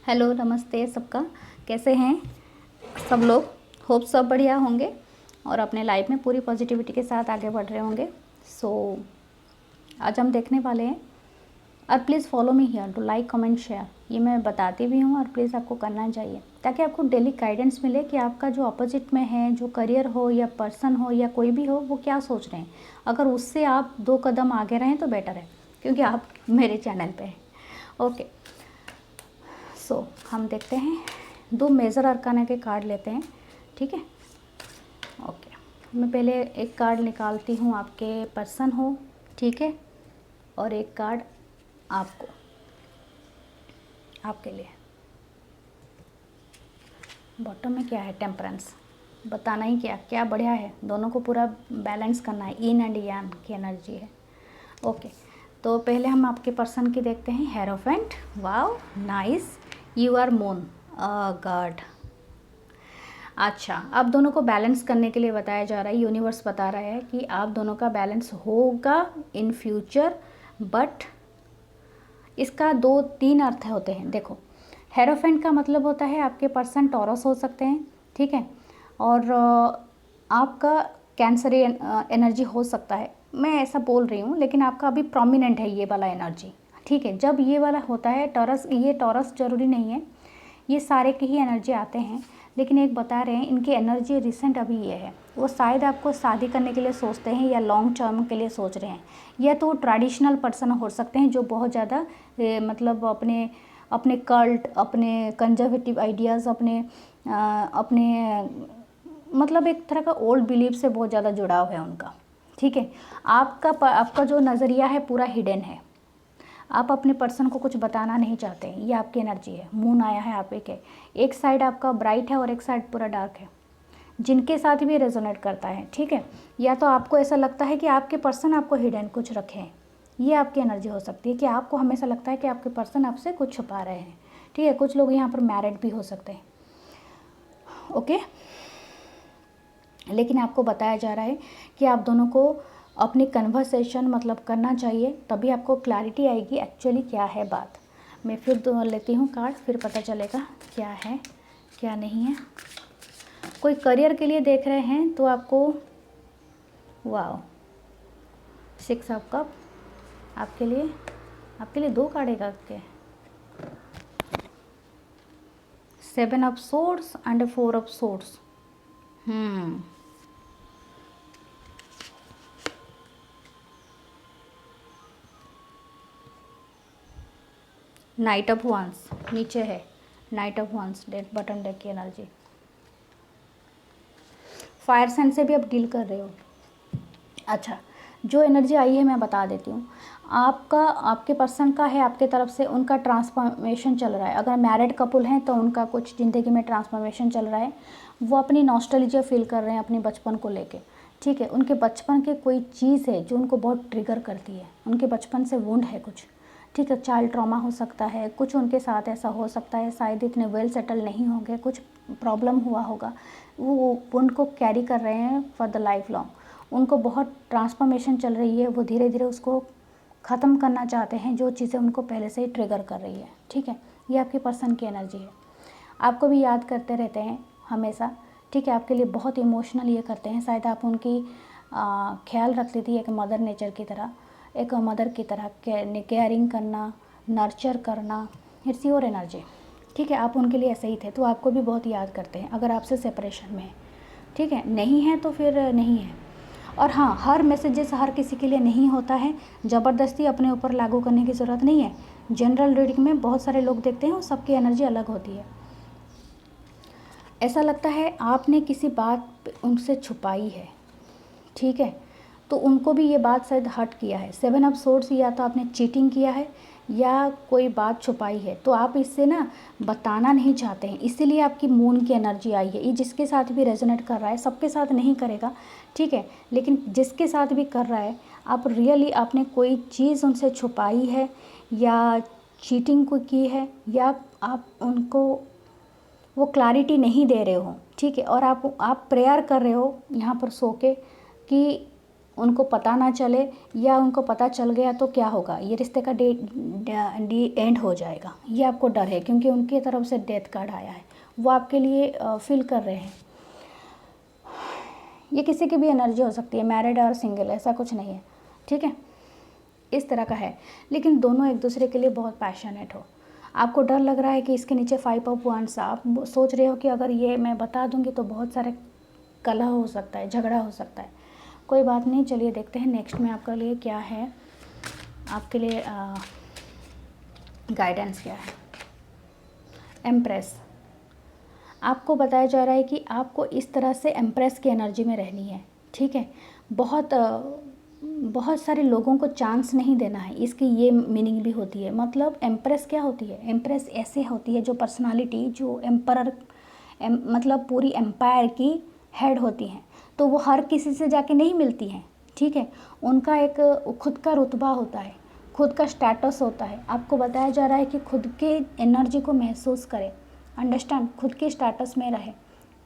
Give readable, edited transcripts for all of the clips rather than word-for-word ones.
Hello, नमस्ते सबका। कैसे हैं सब लोग? होप सब बढ़िया होंगे और अपने लाइफ में पूरी पॉजिटिविटी के साथ आगे बढ़ रहे होंगे। आज हम देखने वाले हैं, और please follow me here to like comment share. ये मैं बताती भी हूँ और प्लीज़ आपको करना चाहिए ताकि आपको डेली गाइडेंस मिले कि आपका जो अपोजिट में है, जो करियर हो या पर्सन हो या कोई भी हो, वो क्या सोच रहे हैं। अगर उससे आप 2 कदम आगे रहें तो बेटर है, क्योंकि आप मेरे चैनल पे हैं। ओके, हम देखते हैं, 2 मेजर अरकाना के कार्ड लेते हैं। ठीक है, ओके। मैं पहले एक कार्ड निकालती हूँ, आपके पर्सन हो, ठीक है, और एक कार्ड आपको, आपके लिए। बॉटम में क्या है? टेम्परेंस। बताना ही क्या क्या बढ़िया है, दोनों को पूरा बैलेंस करना है, इन एंड यांग की एनर्जी है। ओके, तो पहले हम आपके पर्सन की देखते हैं। Hierophant, wow nice, you are moon god. अच्छा, आप दोनों को बैलेंस करने के लिए बताया जा रहा है, यूनिवर्स बता रहा है कि आप दोनों का बैलेंस होगा इन फ्यूचर। बट इसका 2-3 अर्थ होते हैं। देखो, हेरोफेंट का मतलब होता है आपके पर्सन टॉरस हो सकते हैं, ठीक है, और आपका कैंसर एनर्जी हो सकता है। मैं ऐसा बोल रही हूँ, लेकिन आपका अभी प्रोमिनेंट है ये वाला एनर्जी, ठीक है। जब ये वाला होता है टॉरस, ये टॉरस ज़रूरी नहीं है, ये सारे के ही एनर्जी आते हैं, लेकिन एक बता रहे हैं इनकी एनर्जी रिसेंट अभी ये है, वो शायद आपको शादी करने के लिए सोचते हैं या लॉन्ग टर्म के लिए सोच रहे हैं, या तो ट्रेडिशनल पर्सन हो सकते हैं जो बहुत ज़्यादा मतलब अपने अपने कल्ट, अपने कंजर्वेटिव आइडियाज़, अपने मतलब एक तरह का ओल्ड बिलीफ से बहुत ज़्यादा जुड़ाव है उनका, ठीक है। आपका जो नज़रिया है पूरा हिडन है, आप अपने पर्सन को कुछ बताना नहीं चाहते हैं, ये आपकी एनर्जी है। मून आया है आप एक साइड आपका ब्राइट है और एक साइड पूरा डार्क है, जिनके साथ भी रेजोनेट करता है, ठीक है। या तो आपको ऐसा लगता है कि आपके पर्सन आपको हिडन कुछ रखे हैं, ये आपकी एनर्जी हो सकती है कि आपको हमेशा लगता है कि आपके पर्सन आपसे कुछ छुपा रहे हैं, ठीक है। कुछ लोग यहाँ पर मैरिड भी हो सकते हैं, ओके। लेकिन आपको बताया जा रहा है कि आप दोनों को अपनी कन्वर्सेशन मतलब करना चाहिए, तभी आपको क्लैरिटी आएगी एक्चुअली क्या है बात। मैं फिर लेती हूँ कार्ड, फिर पता चलेगा क्या है क्या नहीं है। कोई करियर के लिए देख रहे हैं तो आपको, वाओ, 6 ऑफ कप आपके लिए 2 कार्ड है आपके, 7 of swords and 4 of swords. Knight of wands नीचे है, नाइट ऑफ वंस डेट बटन डेक की एनर्जी। फायर साइन से भी आप डील कर रहे हो। अच्छा, जो एनर्जी आई है मैं बता देती हूँ। आपके पर्सन का है, आपके तरफ से उनका ट्रांसफॉर्मेशन चल रहा है। अगर मैरिड कपल हैं तो उनका कुछ ज़िंदगी में ट्रांसफॉर्मेशन चल रहा है, वो अपनी नॉस्टैल्जिया फील कर रहे हैं अपने बचपन को लेके, ठीक है। उनके बचपन के कोई चीज़ है जो उनको बहुत ट्रिगर करती है, उनके बचपन से वुंड है कुछ, ठीक है। चाइल्ड ट्रॉमा हो सकता है, कुछ उनके साथ ऐसा हो सकता है, शायद इतने वेल सेटल नहीं होंगे, कुछ प्रॉब्लम हुआ होगा, वो उनको कैरी कर रहे हैं फॉर द लाइफ लॉन्ग। उनको बहुत ट्रांसफॉर्मेशन चल रही है, वो धीरे धीरे उसको ख़त्म करना चाहते हैं, जो चीज़ें उनको पहले से ही ट्रिगर कर रही है, ठीक है। ये आपके पर्सन की एनर्जी है, आपको भी याद करते रहते हैं हमेशा, ठीक है। आपके लिए बहुत इमोशनल ये करते हैं, शायद आप उनकी ख्याल रखती थी एक मदर नेचर की तरह, एक मदर की तरह केयरिंग करना, नर्चर करना, इट्स योर एनर्जी, ठीक है। आप उनके लिए ऐसे ही थे, तो आपको भी बहुत याद करते हैं अगर आपसे सेपरेशन में है, ठीक है। नहीं है तो फिर नहीं है। और हाँ, हर मैसेजेस हर किसी के लिए नहीं होता है, ज़बरदस्ती अपने ऊपर लागू करने की ज़रूरत नहीं है। जनरल रीडिंग में बहुत सारे लोग देखते हैं और सबकी एनर्जी अलग होती है। ऐसा लगता है आपने किसी बात उनसे छुपाई है, ठीक है, तो उनको भी ये बात शायद हर्ट किया है। 7 ऑफ सोर्ड्स, या तो आपने चीटिंग किया है या कोई बात छुपाई है, तो आप इससे ना बताना नहीं चाहते हैं, इसीलिए आपकी मून की एनर्जी आई है। ये जिसके साथ भी रेजोनेट कर रहा है, सबके साथ नहीं करेगा, ठीक है, लेकिन जिसके साथ भी कर रहा है, आप रियली आपने कोई चीज़ उनसे छुपाई है या चीटिंग को की है, या आप उनको वो क्लैरिटी नहीं दे रहे हो, ठीक है। और आप प्रेयर कर रहे हो यहाँ पर सो के कि उनको पता ना चले, या उनको पता चल गया तो क्या होगा, ये रिश्ते का एंड हो जाएगा, ये आपको डर है, क्योंकि उनकी तरफ से डेथ कार्ड आया है, वो आपके लिए फील कर रहे हैं। ये किसी की भी एनर्जी हो सकती है, मैरिड और सिंगल, ऐसा कुछ नहीं है, ठीक है, इस तरह का है। लेकिन दोनों एक दूसरे के लिए बहुत पैशनेट हो। आपको डर लग रहा है कि इसके नीचे 5 ऑफ वांड्स, आप सोच रहे हो कि अगर ये मैं बता दूंगी तो बहुत सारे कलह हो सकता है, झगड़ा हो सकता है। कोई बात नहीं, चलिए देखते हैं नेक्स्ट में आपके लिए क्या है, आपके लिए गाइडेंस क्या है। एम्प्रेस, आपको बताया जा रहा है कि आपको इस तरह से एम्प्रेस की एनर्जी में रहनी है, ठीक है। बहुत सारे लोगों को चांस नहीं देना है, इसकी ये मीनिंग भी होती है। मतलब एम्प्रेस क्या होती है, एम्प्रेस ऐसे होती है जो पर्सनालिटी, जो एम्परर मतलब पूरी एम्पायर की हेड होती हैं, तो वो हर किसी से जाके नहीं मिलती हैं, ठीक है। उनका एक खुद का रुतबा होता है, खुद का स्टेटस होता है। आपको बताया जा रहा है कि खुद के एनर्जी को महसूस करें, अंडरस्टैंड, खुद के स्टेटस में रहे,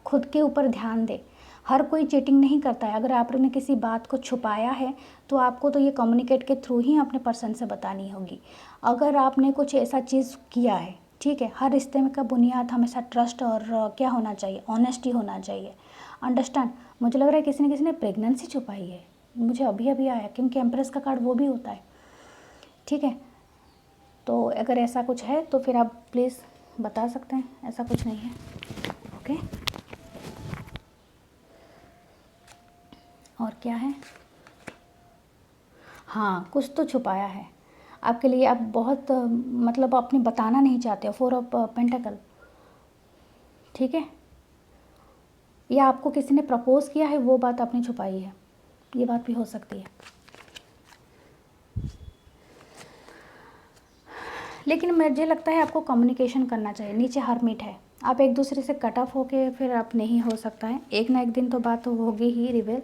खुद के ऊपर ध्यान दे। हर कोई चीटिंग नहीं करता है। अगर आपने किसी बात को छुपाया है तो आपको तो ये कम्युनिकेट के थ्रू ही अपने पर्सन से बतानी होगी। अगर आपने कुछ ऐसा चीज़ किया है, ठीक है, हर रिश्ते में का बुनियाद हमेशा ट्रस्ट और क्या होना चाहिए, ऑनेस्टी होना चाहिए, अंडरस्टैंड। मुझे लग रहा है किसी न किसी ने प्रेगनेंसी छुपाई है, मुझे अभी अभी आया, क्योंकि एम्प्रेस का कार्ड वो भी होता है, ठीक है। तो अगर ऐसा कुछ है तो फिर आप प्लीज़ बता सकते हैं, ऐसा कुछ नहीं है, ओके। और क्या है, हाँ कुछ तो छुपाया है आपके लिए, आप बहुत मतलब अपने बताना नहीं चाहते हो, 4 ऑफ पेंटाकल, ठीक है। या आपको किसी ने प्रपोज किया है, वो बात आपने छुपाई है, ये बात भी हो सकती है। लेकिन मुझे लगता है आपको कम्युनिकेशन करना चाहिए। नीचे हरमिट है, आप एक दूसरे से कट ऑफ होके फिर आप नहीं हो सकता है, एक ना एक दिन तो बात होगी ही रिवेल।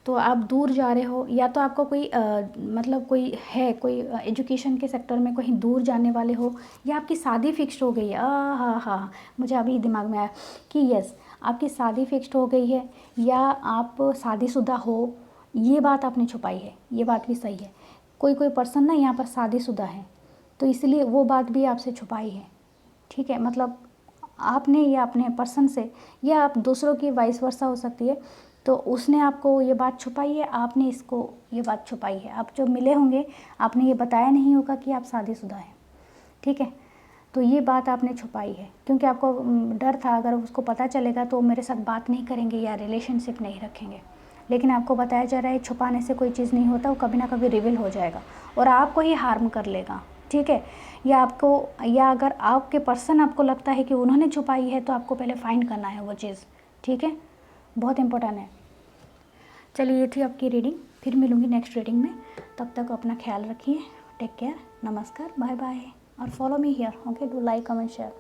तो आप दूर जा रहे हो, या तो आपको कोई मतलब कोई है, कोई एजुकेशन के सेक्टर में कहीं दूर जाने वाले हो, या आपकी शादी फिक्स्ड हो गई है। हाँ हाँ, मुझे अभी दिमाग में आया कि यस, आपकी शादी फिक्स्ड हो गई है, या आप शादीशुदा हो, ये बात आपने छुपाई है, ये बात भी सही है। कोई कोई पर्सन ना यहाँ पर शादीशुदा है, तो इसलिए वो बात भी आपसे छुपाई है, ठीक है। मतलब आपने या अपने पर्सन से, या आप दूसरों की वाइस वर्सा हो सकती है, तो उसने आपको ये बात छुपाई है, आपने इसको ये बात छुपाई है। आप जब मिले होंगे आपने ये बताया नहीं होगा कि आप शादीशुदा हैं, ठीक है। तो ये बात आपने छुपाई है, क्योंकि आपको डर था अगर उसको पता चलेगा तो मेरे साथ बात नहीं करेंगे या रिलेशनशिप नहीं रखेंगे। लेकिन आपको बताया जा रहा है छुपाने से कोई चीज़ नहीं होता, वो कभी ना कभी रिवील हो जाएगा और आपको ही हार्म कर लेगा, ठीक है। या आपको, या अगर आपके पर्सन आपको लगता है कि उन्होंने छुपाई है, तो आपको पहले फाइंड करना है वो चीज़, ठीक है, बहुत इंपॉर्टेंट है। चलिए ये थी आपकी रीडिंग, फिर मिलूँगी नेक्स्ट रीडिंग में। तब तक अपना ख्याल रखिए, टेक केयर, नमस्कार, बाय बाय, और follow me here, okay, do like comment share.